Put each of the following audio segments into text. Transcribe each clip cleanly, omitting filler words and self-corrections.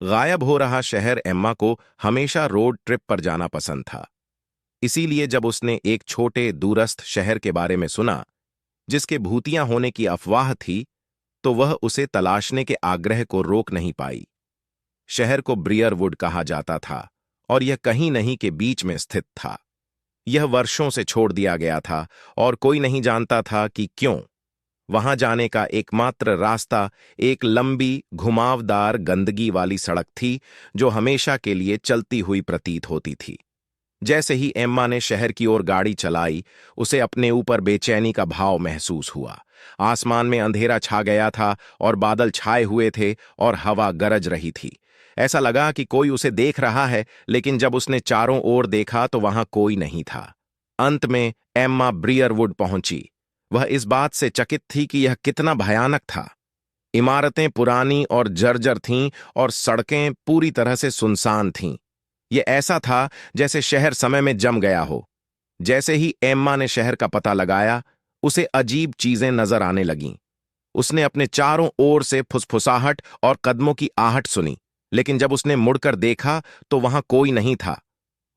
गायब हो रहा शहर एम्मा को हमेशा रोड ट्रिप पर जाना पसंद था। इसीलिए जब उसने एक छोटे दूरस्थ शहर के बारे में सुना जिसके भूतियां होने की अफवाह थी, तो वह उसे तलाशने के आग्रह को रोक नहीं पाई। शहर को ब्रियरवुड कहा जाता था और यह कहीं नहीं के बीच में स्थित था। यह वर्षों से छोड़ दिया गया था और कोई नहीं जानता था कि क्यों। वहां जाने का एकमात्र रास्ता एक लंबी घुमावदार गंदगी वाली सड़क थी जो हमेशा के लिए चलती हुई प्रतीत होती थी। जैसे ही एम्मा ने शहर की ओर गाड़ी चलाई, उसे अपने ऊपर बेचैनी का भाव महसूस हुआ। आसमान में अंधेरा छा गया था और बादल छाए हुए थे और हवा गरज रही थी। ऐसा लगा कि कोई उसे देख रहा है, लेकिन जब उसने चारों ओर देखा तो वहां कोई नहीं था। अंत में एम्मा ब्रियरवुड पहुंची। वह इस बात से चकित थी कि यह कितना भयानक था। इमारतें पुरानी और जर्जर थीं और सड़कें पूरी तरह से सुनसान थीं। यह ऐसा था जैसे शहर समय में जम गया हो। जैसे ही एम्मा ने शहर का पता लगाया, उसे अजीब चीजें नजर आने लगीं। उसने अपने चारों ओर से फुसफुसाहट और कदमों की आहट सुनी, लेकिन जब उसने मुड़कर देखा तो वहां कोई नहीं था।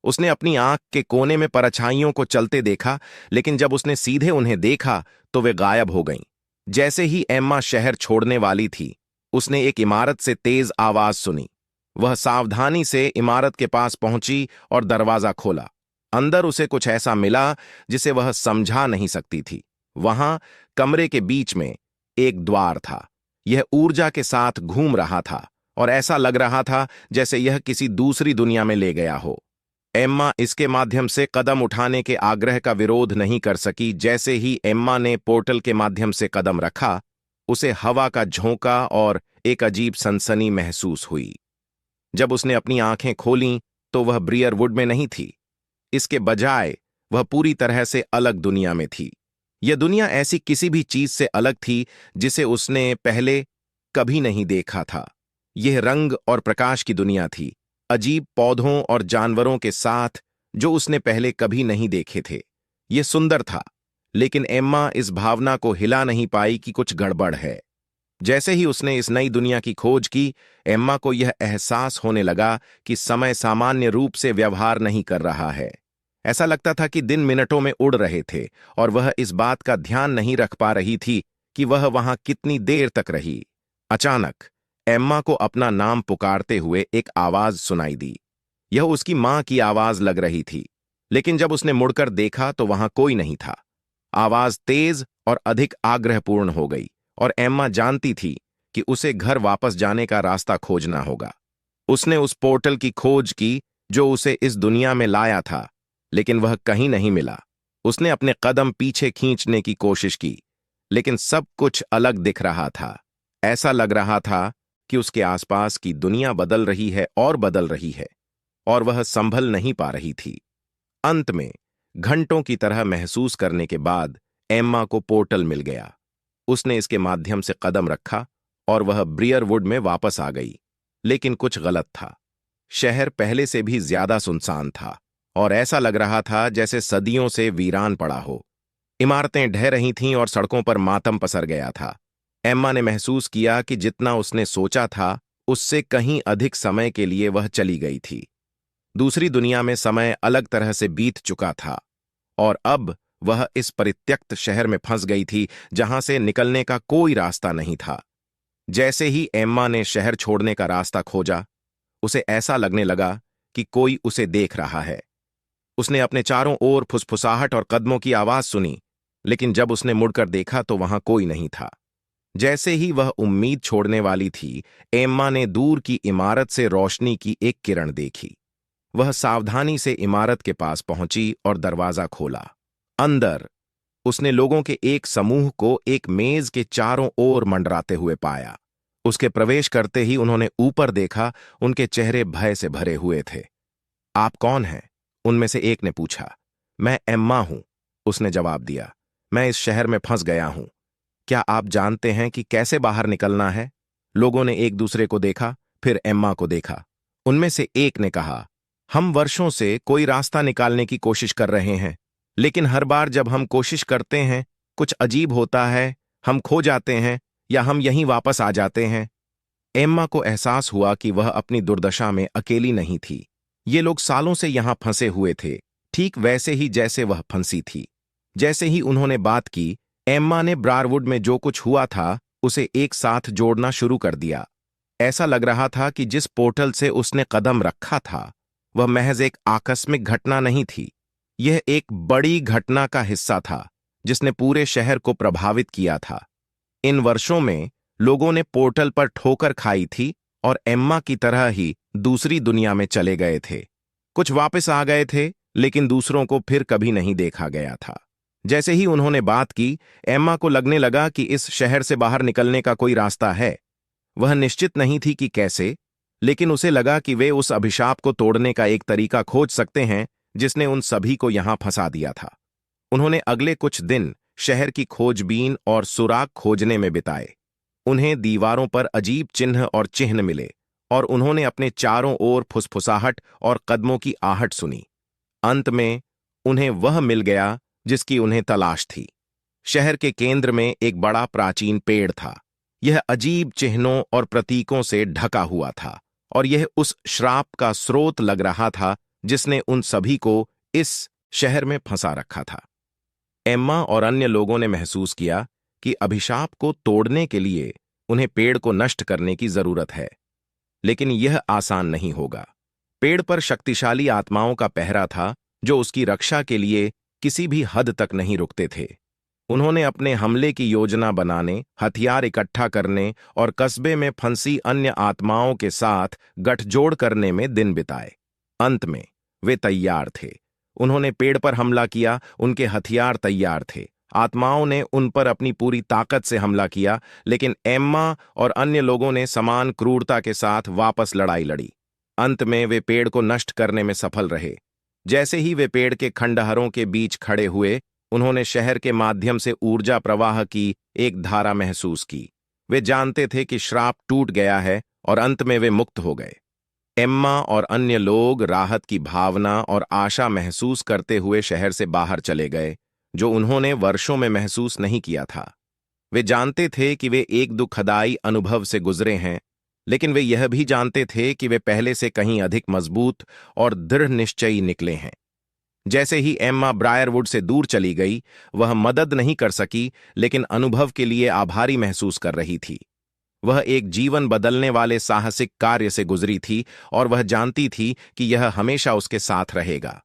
उसने अपनी आंख के कोने में परछाइयों को चलते देखा, लेकिन जब उसने सीधे उन्हें देखा तो वे गायब हो गईं। जैसे ही एम्मा शहर छोड़ने वाली थी, उसने एक इमारत से तेज आवाज सुनी। वह सावधानी से इमारत के पास पहुंची और दरवाजा खोला। अंदर उसे कुछ ऐसा मिला जिसे वह समझा नहीं सकती थी। वहां कमरे के बीच में एक द्वार था। यह ऊर्जा के साथ घूम रहा था और ऐसा लग रहा था जैसे यह किसी दूसरी दुनिया में ले गया हो। एम्मा इसके माध्यम से कदम उठाने के आग्रह का विरोध नहीं कर सकी। जैसे ही एम्मा ने पोर्टल के माध्यम से कदम रखा, उसे हवा का झोंका और एक अजीब सनसनी महसूस हुई। जब उसने अपनी आंखें खोलीं तो वह ब्रियरवुड में नहीं थी। इसके बजाय वह पूरी तरह से अलग दुनिया में थी। यह दुनिया ऐसी किसी भी चीज से अलग थी जिसे उसने पहले कभी नहीं देखा था। यह रंग और प्रकाश की दुनिया थी, अजीब पौधों और जानवरों के साथ जो उसने पहले कभी नहीं देखे थे। यह सुंदर था, लेकिन एम्मा इस भावना को हिला नहीं पाई कि कुछ गड़बड़ है। जैसे ही उसने इस नई दुनिया की खोज की, एम्मा को यह एहसास होने लगा कि समय सामान्य रूप से व्यवहार नहीं कर रहा है। ऐसा लगता था कि दिन मिनटों में उड़ रहे थे और वह इस बात का ध्यान नहीं रख पा रही थी कि वह वहां कितनी देर तक रही। अचानक एम्मा को अपना नाम पुकारते हुए एक आवाज सुनाई दी। यह उसकी मां की आवाज लग रही थी, लेकिन जब उसने मुड़कर देखा तो वहां कोई नहीं था। आवाज तेज और अधिक आग्रहपूर्ण हो गई और एम्मा जानती थी कि उसे घर वापस जाने का रास्ता खोजना होगा। उसने उस पोर्टल की खोज की जो उसे इस दुनिया में लाया था, लेकिन वह कहीं नहीं मिला। उसने अपने कदम पीछे खींचने की कोशिश की, लेकिन सब कुछ अलग दिख रहा था। ऐसा लग रहा था कि उसके आसपास की दुनिया बदल रही है और बदल रही है, और वह संभल नहीं पा रही थी। अंत में घंटों की तरह महसूस करने के बाद एम्मा को पोर्टल मिल गया। उसने इसके माध्यम से कदम रखा और वह ब्रियरवुड में वापस आ गई। लेकिन कुछ गलत था। शहर पहले से भी ज्यादा सुनसान था और ऐसा लग रहा था जैसे सदियों से वीरान पड़ा हो। इमारतें ढह रही थीं और सड़कों पर मातम पसर गया था। एम्मा ने महसूस किया कि जितना उसने सोचा था, उससे कहीं अधिक समय के लिए वह चली गई थी। दूसरी दुनिया में समय अलग तरह से बीत चुका था और अब वह इस परित्यक्त शहर में फंस गई थी जहां से निकलने का कोई रास्ता नहीं था। जैसे ही एम्मा ने शहर छोड़ने का रास्ता खोजा, उसे ऐसा लगने लगा कि कोई उसे देख रहा है। उसने अपने चारों ओर फुसफुसाहट और कदमों की आवाज सुनी, लेकिन जब उसने मुड़कर देखा तो वहां कोई नहीं था। जैसे ही वह उम्मीद छोड़ने वाली थी, एम्मा ने दूर की इमारत से रोशनी की एक किरण देखी। वह सावधानी से इमारत के पास पहुंची और दरवाजा खोला। अंदर उसने लोगों के एक समूह को एक मेज के चारों ओर मंडराते हुए पाया। उसके प्रवेश करते ही उन्होंने ऊपर देखा। उनके चेहरे भय से भरे हुए थे। आप कौन हैं? उनमें से एक ने पूछा। मैं एम्मा हूं, उसने जवाब दिया। मैं इस शहर में फंस गया हूं। क्या आप जानते हैं कि कैसे बाहर निकलना है? लोगों ने एक दूसरे को देखा, फिर एम्मा को देखा। उनमें से एक ने कहा, हम वर्षों से कोई रास्ता निकालने की कोशिश कर रहे हैं, लेकिन हर बार जब हम कोशिश करते हैं, कुछ अजीब होता है। हम खो जाते हैं या हम यहीं वापस आ जाते हैं। एम्मा को एहसास हुआ कि वह अपनी दुर्दशा में अकेली नहीं थी। ये लोग सालों से यहां फंसे हुए थे, ठीक वैसे ही जैसे वह फंसी थी। जैसे ही उन्होंने बात की, एम्मा ने ब्रारवुड में जो कुछ हुआ था उसे एक साथ जोड़ना शुरू कर दिया। ऐसा लग रहा था कि जिस पोर्टल से उसने कदम रखा था वह महज एक आकस्मिक घटना नहीं थी। यह एक बड़ी घटना का हिस्सा था जिसने पूरे शहर को प्रभावित किया था। इन वर्षों में लोगों ने पोर्टल पर ठोकर खाई थी और एम्मा की तरह ही दूसरी दुनिया में चले गए थे। कुछ वापस आ गए थे, लेकिन दूसरों को फिर कभी नहीं देखा गया था। जैसे ही उन्होंने बात की, एम्मा को लगने लगा कि इस शहर से बाहर निकलने का कोई रास्ता है। वह निश्चित नहीं थी कि कैसे, लेकिन उसे लगा कि वे उस अभिशाप को तोड़ने का एक तरीका खोज सकते हैं जिसने उन सभी को यहां फंसा दिया था। उन्होंने अगले कुछ दिन शहर की खोजबीन और सुराग खोजने में बिताए। उन्हें दीवारों पर अजीब चिन्ह और चिन्ह मिले और उन्होंने अपने चारों ओर फुसफुसाहट और कदमों की आहट सुनी। अंत में उन्हें वह मिल गया जिसकी उन्हें तलाश थी। शहर के केंद्र में एक बड़ा प्राचीन पेड़ था। यह अजीब चिन्हों और प्रतीकों से ढका हुआ था और यह उस श्राप का स्रोत लग रहा था जिसने उन सभी को इस शहर में फंसा रखा था। एम्मा और अन्य लोगों ने महसूस किया कि अभिशाप को तोड़ने के लिए उन्हें पेड़ को नष्ट करने की जरूरत है, लेकिन यह आसान नहीं होगा। पेड़ पर शक्तिशाली आत्माओं का पहरा था जो उसकी रक्षा के लिए किसी भी हद तक नहीं रुकते थे। उन्होंने अपने हमले की योजना बनाने, हथियार इकट्ठा करने और कस्बे में फंसी अन्य आत्माओं के साथ गठजोड़ करने में दिन बिताए। अंत में वे तैयार थे। उन्होंने पेड़ पर हमला किया, उनके हथियार तैयार थे। आत्माओं ने उन पर अपनी पूरी ताकत से हमला किया, लेकिन एम्मा और अन्य लोगों ने समान क्रूरता के साथ वापस लड़ाई लड़ी। अंत में वे पेड़ को नष्ट करने में सफल रहे। जैसे ही वे पेड़ के खंडहरों के बीच खड़े हुए, उन्होंने शहर के माध्यम से ऊर्जा प्रवाह की एक धारा महसूस की। वे जानते थे कि श्राप टूट गया है और अंत में वे मुक्त हो गए। एम्मा और अन्य लोग राहत की भावना और आशा महसूस करते हुए शहर से बाहर चले गए, जो उन्होंने वर्षों में महसूस नहीं किया था। वे जानते थे कि वे एक दुखदाई अनुभव से गुजरे हैं, लेकिन वे यह भी जानते थे कि वे पहले से कहीं अधिक मजबूत और दृढ़ निश्चयी निकले हैं। जैसे ही एम्मा ब्रायरवुड से दूर चली गई, वह मदद नहीं कर सकी, लेकिन अनुभव के लिए आभारी महसूस कर रही थी। वह एक जीवन बदलने वाले साहसिक कार्य से गुजरी थी और वह जानती थी कि यह हमेशा उसके साथ रहेगा।